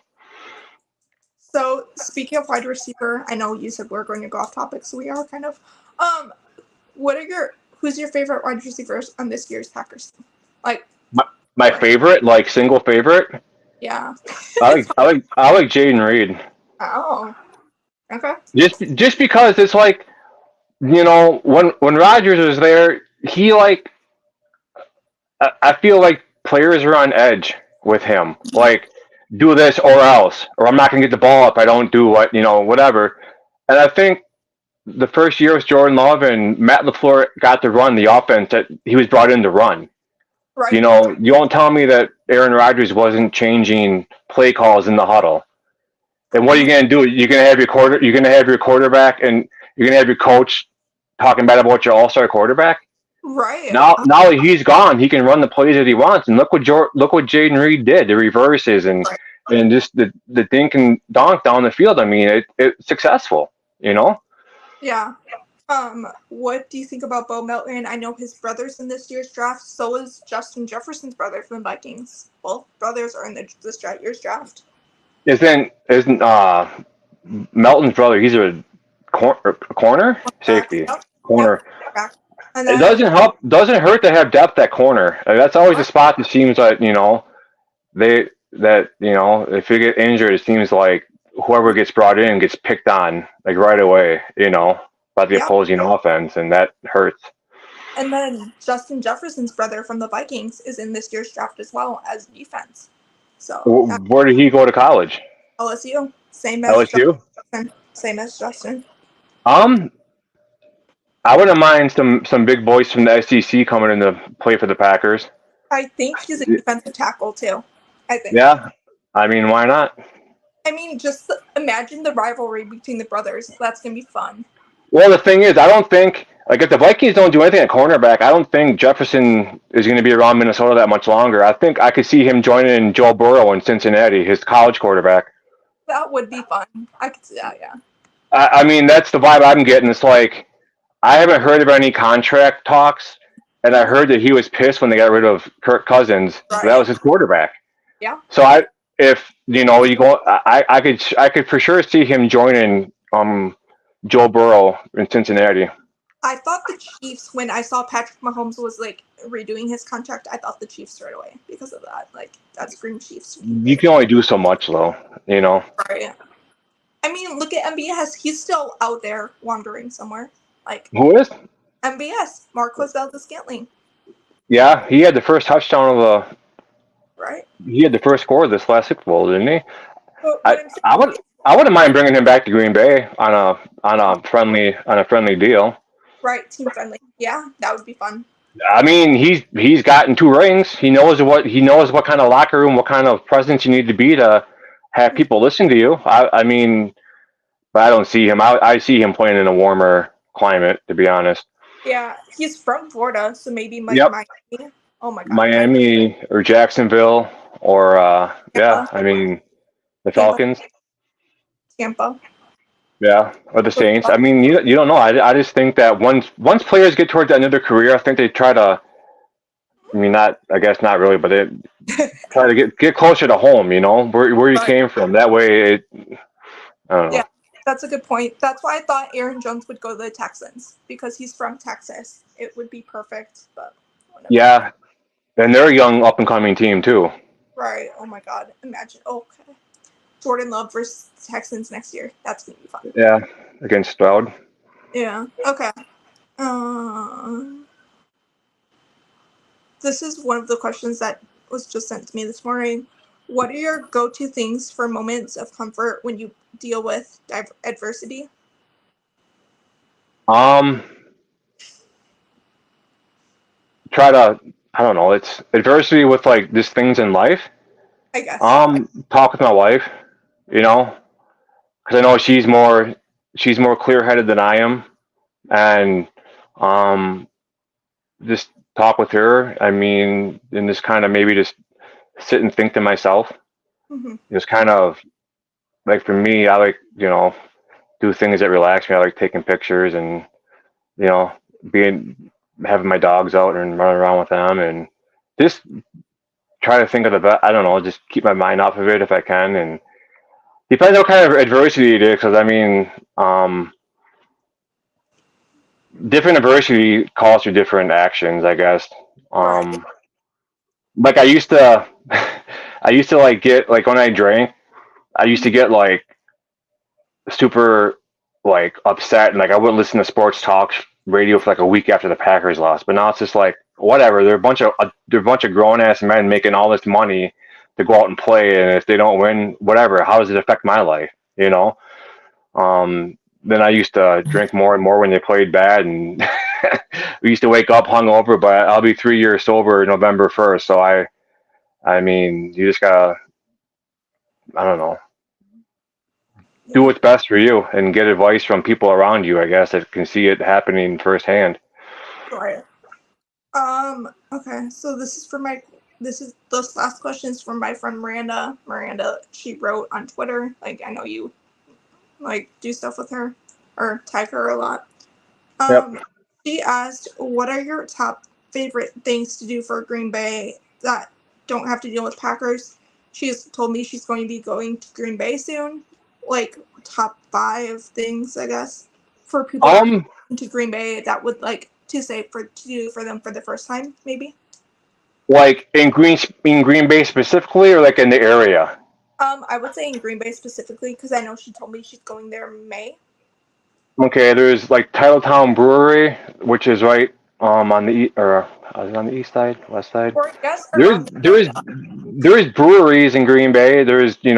S1: So speaking of wide receiver, I know you said we're going to go off topic, so we are kind of. Who's your favorite wide receivers on this year's Packers team? Like
S2: my favorite, like single favorite.
S1: Yeah.
S2: I like Jaden Reed.
S1: Oh. Okay.
S2: Just because it's like, you know, when Rodgers was there, he like, I feel like players are on edge with him. Like, do this or else, or I'm not gonna get the ball if I don't do what, you know, whatever. And I think the first year with Jordan Love and Matt LaFleur got to run the offense that he was brought in to run.
S1: Right.
S2: You know, you won't tell me that Aaron Rodgers wasn't changing play calls in the huddle. And what are you going to do? You're going to have your quarterback, and you're going to have your coach talking bad about your all-star quarterback.
S1: Right.
S2: Now that he's gone, he can run the plays that he wants. And look what Jaden Reed did, the reverses and just the dink and donk down the field. I mean, it's successful. You know.
S1: Yeah. What do you think about Bo Melton? I know his brother's in this year's draft. So is Justin Jefferson's brother from the Vikings. Both brothers are in this year's draft.
S2: Isn't Melton's brother? He's a corner safety corner.
S1: Yep.
S2: It doesn't hurt to have depth at corner. That's always a spot that seems like, you know, you know, if you get injured, it seems like whoever gets brought in gets picked on like right away. You know, by the opposing offense, and that hurts.
S1: And then Justin Jefferson's brother from the Vikings is in this year's draft as well as defense. So
S2: where did he go to college?
S1: LSU. Same as
S2: LSU.
S1: Same as Justin.
S2: I wouldn't mind some big boys from the SEC coming in to play for the Packers.
S1: I think he's a defensive tackle too. I think.
S2: Yeah, I mean, why not?
S1: I mean, just imagine the rivalry between the brothers. That's gonna be fun.
S2: Well, the thing is, I don't think, like, if the Vikings don't do anything at cornerback, I don't think Jefferson is going to be around Minnesota that much longer. I think I could see him joining Joe Burrow in Cincinnati, his college quarterback.
S1: That would be fun. I could see that, yeah.
S2: I mean, that's the vibe I'm getting. It's like, I haven't heard of any contract talks, and I heard that he was pissed when they got rid of Kirk Cousins. Right. That was his quarterback.
S1: Yeah.
S2: So if you know, I could for sure see him joining Joe Burrow in Cincinnati.
S1: I thought the Chiefs, when I saw Patrick Mahomes was like redoing his contract, I thought the Chiefs right away because of that. Like, that screamed Chiefs.
S2: You can only do so much, though, you know.
S1: Right. I mean, look at MBS. He's still out there wandering somewhere. Like,
S2: who is?
S1: MBS, Marquez Valdes-Scantling.
S2: Yeah, he had the first touchdown of
S1: Right.
S2: He had the first score of this last Super Bowl, didn't he?
S1: But
S2: I
S1: what I'm
S2: I
S1: saying
S2: would
S1: is,
S2: I wouldn't mind bringing him back to Green Bay on a friendly deal.
S1: right, team friendly. Yeah, that would be fun.
S2: I mean, he's gotten 2 rings. He knows what kind of locker room, what kind of presence you need to be to have people listen to you. I mean, but I don't see him. I see him playing in a warmer climate, to be honest.
S1: Yeah, he's from Florida, so maybe like
S2: Yep,
S1: Miami. Oh my God, Miami,
S2: Miami or Jacksonville or yeah.
S1: Tampa,
S2: I mean, the
S1: Tampa,
S2: Falcons.
S1: Tampa.
S2: Yeah, or the
S1: Would be
S2: Saints.
S1: fun.
S2: I mean, you don't know. I just think that once players get towards the end of their career, I think they try to. I mean, not. I guess not really, but they try to get closer to home. You know, where you
S1: Right.
S2: came from. That way, I don't
S1: Yeah,
S2: know.
S1: that's a good point. That's why I thought Aaron Jones would go to the Texans because he's from Texas. It would be perfect, but whatever.
S2: Yeah, and they're a young up and coming team too.
S1: Right. Oh my God. Imagine. Okay. Jordan Love versus Texans next year. That's gonna be fun.
S2: Yeah, against Stroud.
S1: Yeah. Okay. Um, this is one of the questions that was just sent to me this morning. What are your go-to things for moments of comfort when you deal with adversity?
S2: Um, try to. I don't know. It's adversity with like just things in life.
S1: I guess.
S2: Talk with my wife. You know, because I know she's more clear headed than I am, and um, just talk with her. I mean, and just kind of maybe just sit and think to myself.
S1: Hmm.
S2: Just kind of like for me, I like do things that relax me. I like taking pictures and you know being having my dogs out and running around with them and just try to think of the best. I don't know, just keep my mind off of it if I can. And depends what kind of adversity it is, because I mean, different adversity calls for different actions, I guess.
S1: Right.
S2: Like I used to, I used to like get like when I drank, I used to
S1: Mhm.
S2: get like super like upset and like I wouldn't listen to sports talk radio for like a week after the Packers lost. But now it's just like whatever. They're a bunch of grown ass men making all this money to go out and play, and if they don't win, whatever. How does it affect my life? You know. Then I used to drink more and more when they played bad, and we used to wake up hungover. But I'll be 3 years sober November 1st, so I mean, you just gotta, I don't know, do
S1: Yeah.
S2: what's best for you and get advice from people around you, I guess, that can see it happening firsthand.
S1: Right. Okay, so this is this last question is from my friend Miranda. Miranda, she wrote on Twitter, like I know you like do stuff with her or tag her a lot.
S2: Yep.
S1: Um, she asked, what are your top favorite things to do for Green Bay that don't have to deal with Packers? She's told me she's going to be going to Green Bay soon. Like top 5 things, I guess, for people
S2: Um,
S1: to Green Bay that would like to say for to do for them for the first time, maybe.
S2: like in Green Bay specifically, or like in the area.
S1: I would say in Green Bay specifically because I know she told me she's going there in May.
S2: Okay, there's like Titletown Brewery, which is right on the or is it on the east side, west side.
S1: Or yes or
S2: There's
S1: North
S2: there's
S1: Dakota.
S2: there's breweries in Green Bay. There's you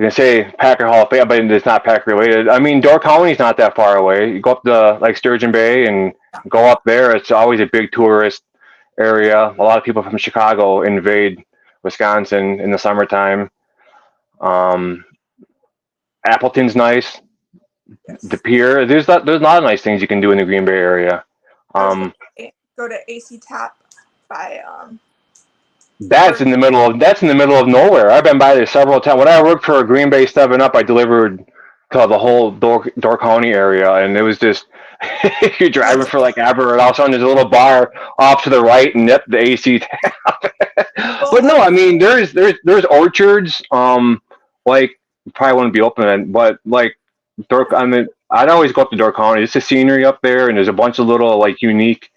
S2: can say Packer Hall of Fame, but it's not Packer related. I mean, Door County's not that far away. You go up to like Sturgeon Bay and go up there. It's always a big tourist area. A lot of people from Chicago invade Wisconsin in the summertime. Um, Appleton's nice. The
S1: Yes.
S2: Pier. There's a lot of nice things you can do in the Green Bay area.
S1: I was going
S2: Um,
S1: to go to AC Tap by
S2: that's in the middle of nowhere. I've been by there several times. When I worked for Green Bay 7 Up, I delivered to the whole Door County area, and it was just you're driving for like ever, and all of a sudden there's a little bar off to the right, and yep, the AC tap.
S1: well,
S2: But no, I mean there's orchards. Like probably wouldn't be open, but like I mean I'd always go up to Door County. It's the scenery up there, and there's a bunch of little like unique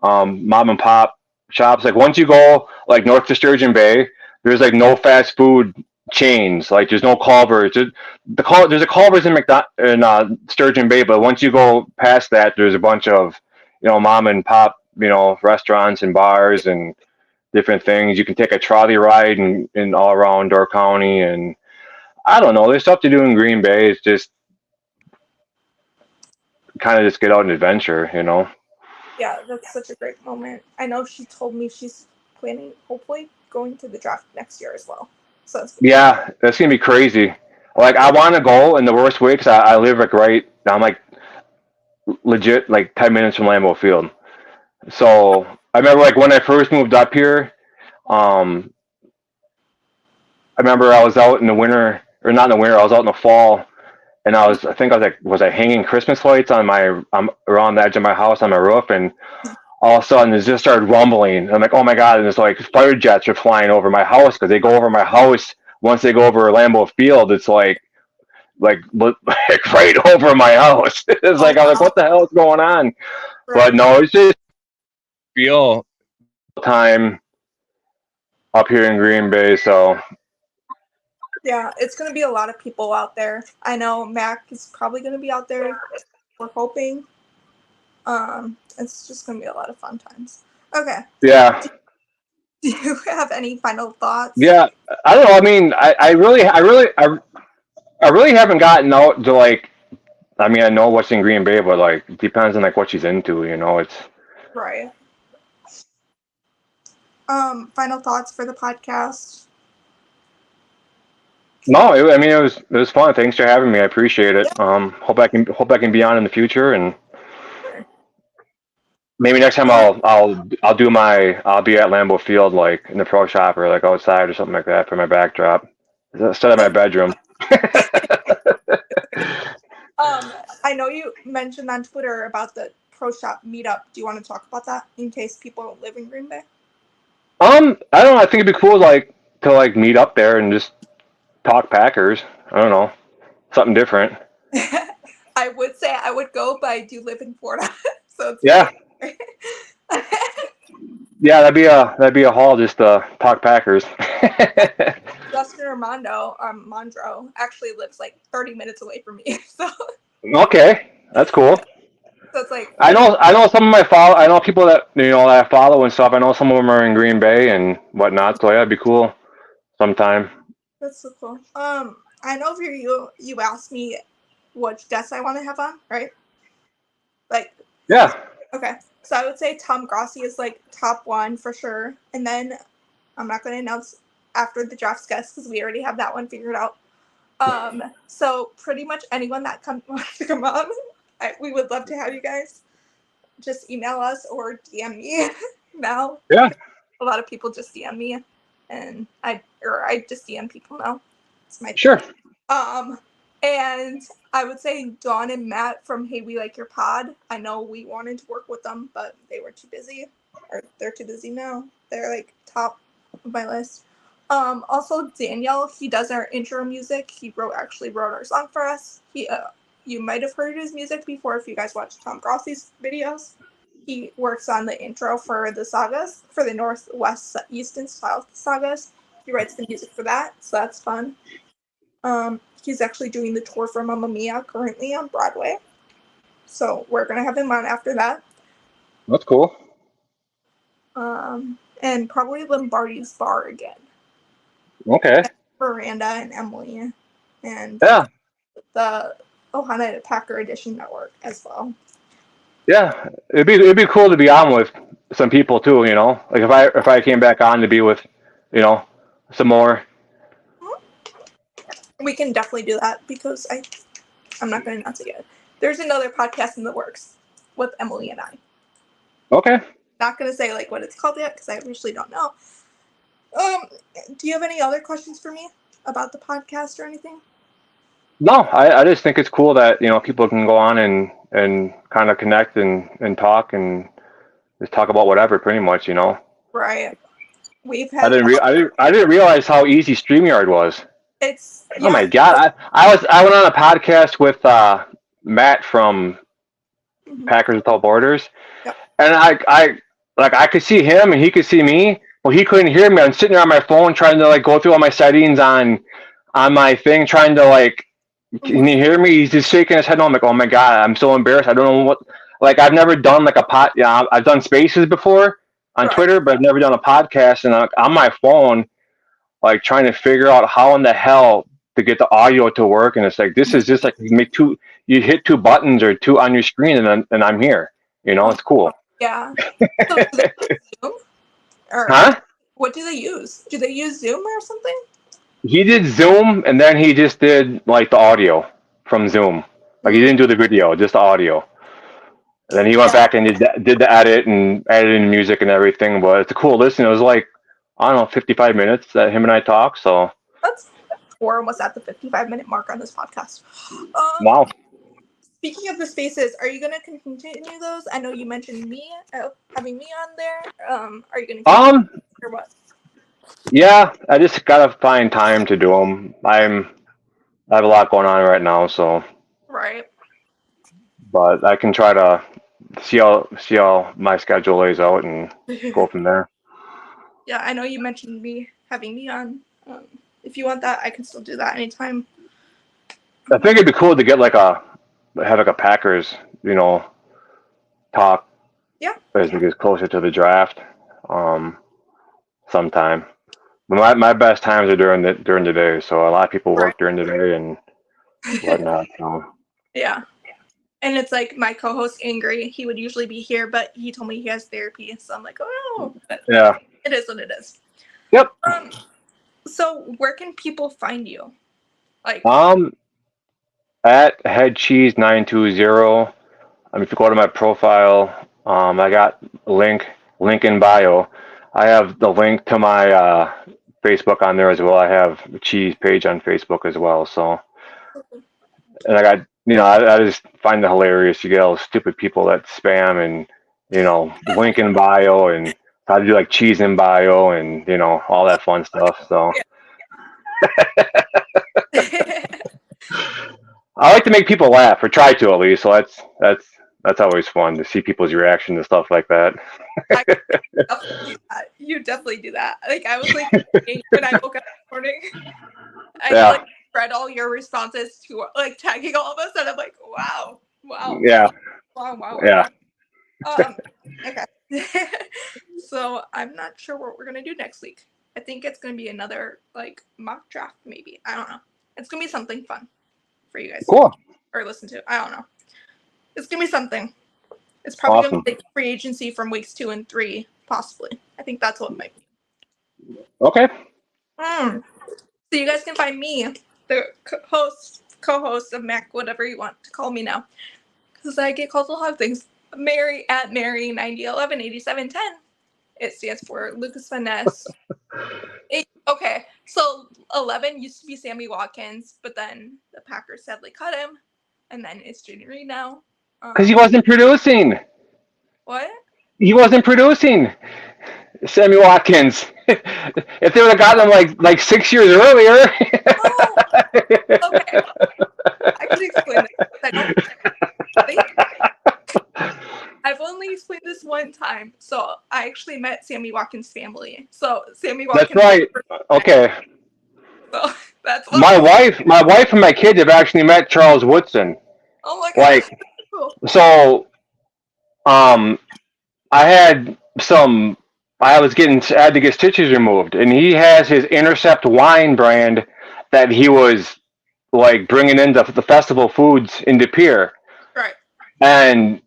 S2: mom and pop shops. Like once you go like north to Sturgeon Bay, there's like no fast food chains. Like there's no Culver's. There's a Culver's in Sturgeon Bay, but once you go past that, there's a bunch of mom and pop restaurants and bars, and different things. You can take a trolley ride in all around Door County, and I don't know. There's stuff to do in Green Bay. It's just kind of just get out and adventure, you know.
S1: Yeah, that's such a great moment. I know she told me she's planning, hopefully, going to the draft next year as well. So that's
S2: Yeah, that's gonna be crazy. Like I want to go in the worst way because I live like right. I'm like legit like 10 minutes from Lambeau Field. So I remember like when I first moved up here. Um, I remember I was out in the winter, or not in the winter. I was out in the fall, and I think I was like, was I hanging Christmas lights on my around the edge of my house on my roof, and all of a sudden it just started rumbling. I'm like, oh my god! And it's like fire jets are flying over my house because they go over my house. Once they go over Lambeau Field, it's like right over my house. It's like I'm like, what the hell is going on? But no, it's just feel time up here in Green Bay. So
S1: yeah, it's going to be a lot of people out there. I know Mac is probably going to be out there. We're hoping. It's just going to be a lot of fun times. Okay.
S2: yeah.
S1: Do you have any final thoughts?
S2: Yeah, I don't know. I mean, I really haven't gotten out to like. I mean, I know what's in Green Bay, but like, it depends on like what she's into. You know, it's
S1: Right. Final thoughts for the podcast?
S2: no. I mean, it was fun. Thanks for having me. I appreciate it. Hope I can be on in the future, and maybe next time I'll be at Lambeau Field like in the pro shop or like outside or something like that for my backdrop instead of my bedroom.
S1: I know you mentioned on Twitter about the pro shop meetup. Do you want to talk about that in case people don't live in Green Bay?
S2: I don't know. I think it'd be cool like to like meet up there and just talk Packers. I don't know, something different.
S1: I would say I would go, but I do live in Florida, so it's
S2: Yeah. Yeah, that'd be a haul just to talk Packers.
S1: Justin Mondro actually lives like 30 minutes away from me, so
S2: Okay, that's cool.
S1: so it's like
S2: I know some of my I know people that that I follow and stuff. I know some of them are in Green Bay and whatnot. So yeah, it'd be cool sometime.
S1: that's so cool. I know for you asked me which guests I want to have on, right? Like
S2: Yeah.
S1: okay, so I would say Tom Grossi is like top one for sure, and then I'm not going to announce after the draft guests because we already have that one figured out. So pretty much anyone that wants to come on, we would love to have you guys. Just email us or DM me now.
S2: Yeah.
S1: A lot of people just DM me, and I just DM people now. It's my
S2: Sure.
S1: And I would say Dawn and Matt from Hey We Like Your Pod. I know we wanted to work with them, but they were too busy, or they're too busy now. They're like top of my list. Also Daniel, he does our intro music. He actually wrote our song for us. You might have heard his music before if you guys watch Tom Grossi's videos. He works on the intro for the sagas, for the Northwest, East, and South sagas. He writes the music for that, so that's fun. He's actually doing the tour for Mamma Mia currently on Broadway. So we're going to have him on after that.
S2: That's cool.
S1: And probably Lombardi's Bar again.
S2: Okay.
S1: And Miranda and Emily. And
S2: Yeah.
S1: the Ohana Packer Edition Network as well.
S2: Yeah. It'd be cool to be on with some people too, Like if I came back on to be with, some more.
S1: We can definitely do that because I'm not going to announce it yet. There's another podcast in the works with Emily and I.
S2: Okay.
S1: Not going to say like what it's called yet because I actually don't know. Do you have any other questions for me about the podcast or anything?
S2: No, I just think it's cool that people can go on and kind of connect and talk and just talk about whatever, pretty much,
S1: Right. We've had.
S2: I didn't realize how easy StreamYard was.
S1: It's.
S2: Oh my god! I went on a podcast with Matt from Packers Without Borders,
S1: Yep.
S2: and I could see him and he could see me. Well, he couldn't hear me. I'm sitting there on my phone trying to like go through all my settings on my thing, trying to like. Can you hear me? He's just shaking his head. No, I'm like, oh my god, I'm so embarrassed. I don't know what. Like I've never done like a pot. Yeah, I've done spaces before, on
S1: Right.
S2: Twitter, but I've never done a podcast. And on my phone, like trying to figure out how in the hell to get the audio to work. And it's like, this is just like you hit two buttons or two on your screen, and I'm here.
S1: Oh,
S2: It's cool.
S1: yeah. So do they use Zoom? Or
S2: Huh?
S1: what do they use? Do they use Zoom or something?
S2: He did Zoom, and then he just did like the audio from Zoom. Like he didn't do the video, just the audio. And then he went
S1: Yeah,
S2: back and did the edit and added in music and everything. But it's a cool listen. It was like, I don't know, 55 minutes that him and I talked. So
S1: that's we're almost at the 55-minute mark on this podcast.
S2: wow.
S1: Speaking of the spaces, are you going to continue those? I know you mentioned me having me on there. Are you going to
S2: Um,
S1: or what?
S2: yeah, I just gotta find time to do them. I have a lot going on right now, so
S1: Right.
S2: but I can try to see how my schedule lays out and go from there.
S1: Yeah, I know you mentioned me having me on. If you want that, I can still do that anytime.
S2: I think it'd be cool to get have like a Packers, talk
S1: Yeah.
S2: as it gets closer to the draft, sometime. But my best times are during the day, so a lot of people
S1: Right.
S2: work during the day and whatnot. So
S1: Yeah. And it's like my co-host Angry, he would usually be here, but he told me he has therapy, so I'm like, oh,
S2: yeah,
S1: it is what it is.
S2: yep.
S1: So where can people find you? Like,
S2: At head cheese 920. If you go to my profile, I got link in bio. I have the link to my Facebook on there as well. I have a cheese page on Facebook as well. So, and I got, I just find it hilarious. You get all those stupid people that spam and, link in bio and how to do like cheese in bio and, all that fun stuff. So I like to make people laugh, or try to at least. So that's always fun to see people's reaction to stuff like that.
S1: I definitely do that. You definitely do that. Like I was like when I woke up this morning, I
S2: Yeah.
S1: like read all your responses to like tagging all of us, and I'm like, wow.
S2: Yeah.
S1: Wow.
S2: Yeah.
S1: Okay. So I'm not sure what we're gonna do next week. I think it's gonna be another like mock draft, maybe. I don't know. It's gonna be something fun for you guys
S2: Cool.
S1: or listen to. I don't know. It's gonna be something. It's probably
S2: Awesome.
S1: gonna be like free agency from weeks 2 and 3, possibly. I think that's what it might be.
S2: Okay.
S1: So you guys can find me, the co-host of Mac, whatever you want to call me now, because I get called a lot of things. Mary at Mary 9011 8710. It stands for Lucas Van Ness. Okay, so 11 used to be Sammy Watkins, but then the Packers sadly cut him, and then it's Jaden Reed now.
S2: Because he wasn't producing.
S1: What?
S2: He wasn't producing. Sammy Watkins. If they would have gotten him like 6 years earlier.
S1: Oh, okay. I can explain this. I've only explained this one time. So I actually met Sammy Watkins' family. So Sammy Watkins.
S2: That's right. Okay.
S1: So that's
S2: my wife and my kids have actually met Charles Woodson.
S1: Oh my god.
S2: Like,
S1: Cool.
S2: so I had to get stitches removed, and he has his Intercept wine brand that he was like bringing into the festival foods in De Pere.
S1: Right.
S2: And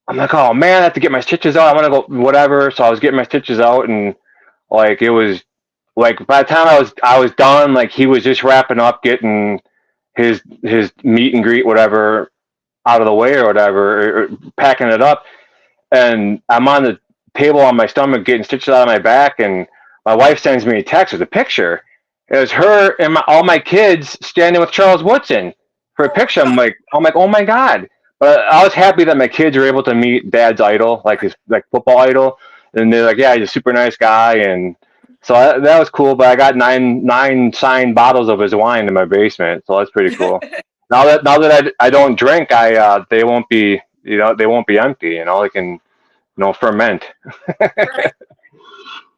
S2: I'm like, oh man, I have to get my stitches out. I want to go whatever. So I was getting my stitches out, and like it was like by the time I was done, like he was just wrapping up, getting his meet and greet whatever out of the way or whatever, or packing it up, and I'm on the table on my stomach getting stitches out of my back, and my wife sends me a text with a picture. It was her and all my kids standing with Charles Woodson for a picture. I'm like, oh my god! But I was happy that my kids were able to meet Dad's idol, like his football idol, and they're like, yeah, he's a super nice guy, and so that was cool. But I got nine signed bottles of his wine in my basement, so that's pretty cool. now that I don't drink, they won't be empty. They can ferment.
S1: Right.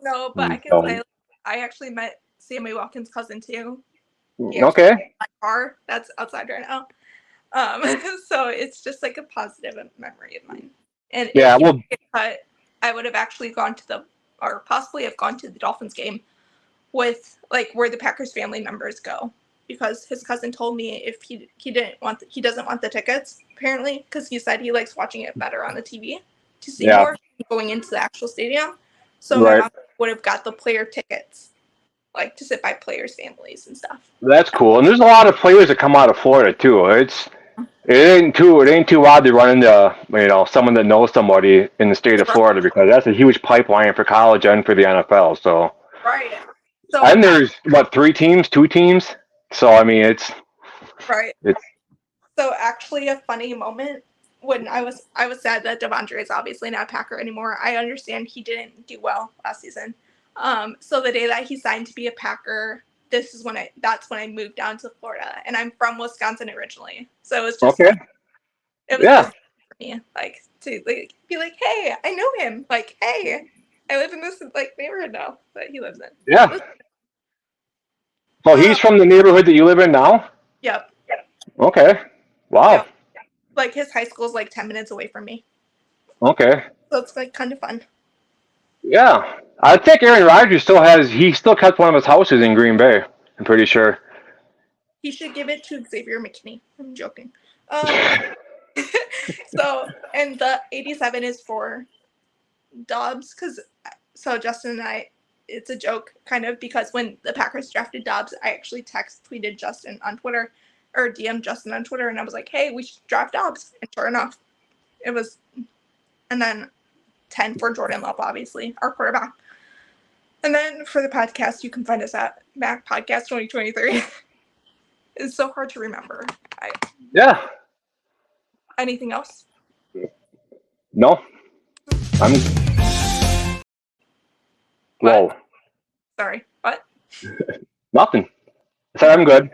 S1: No, but I can
S2: So,
S1: say I actually met Sammy Watkins' cousin too.
S2: okay.
S1: My car that's outside right now. So it's just like a positive memory of mine. And
S2: Yeah,
S1: if you get cut, I would have actually gone to or possibly have gone to the Dolphins game with like where the Packers family members go, because his cousin told me if he doesn't want the tickets apparently, because he said he likes watching it better on the TV to see more going into the actual stadium. So my mom would have got the player tickets, like to sit by players' families and stuff.
S2: That's cool. And there's a lot of players that come out of Florida too. It ain't too odd to run into someone that knows somebody in the state of Florida, because that's a huge pipeline for college and for the NFL. So
S1: right. So
S2: and there's two teams. So I mean it's
S1: so actually a funny moment when I was sad that Devondre is obviously not a Packer anymore. I understand he didn't do well last season. So the day that he signed to be a Packer, that's when I moved down to Florida, and I'm from Wisconsin originally. So it was just
S2: okay.
S1: It was just for me, like to be like, hey, I know him. Like, hey, I live in this neighborhood now that he lives in.
S2: Yeah. Oh, he's from the neighborhood that you live in now?
S1: Yep.
S2: Okay. Wow.
S1: Yep. Like his high school's like 10 minutes away from me.
S2: Okay.
S1: So it's like kind of fun.
S2: Yeah. I think Aaron Rodgers still kept one of his houses in Green Bay, I'm pretty sure.
S1: He should give it to Xavier McKinney. I'm joking. So, and the 87 is for Dobbs, so Justin and I, it's a joke kind of, because when the Packers drafted Dobbs, I actually tweeted Justin on Twitter, or DM'd Justin on Twitter, and I was like, hey, we should draft Dobbs. And sure enough, it was, and then 10 for Jordan Love, obviously, our quarterback. And then for the podcast, you can find us at Mac Podcast 2023. It's so hard to remember.
S2: Yeah.
S1: Anything else?
S2: No. Whoa.
S1: Sorry, what?
S2: Nothing. I said I'm good.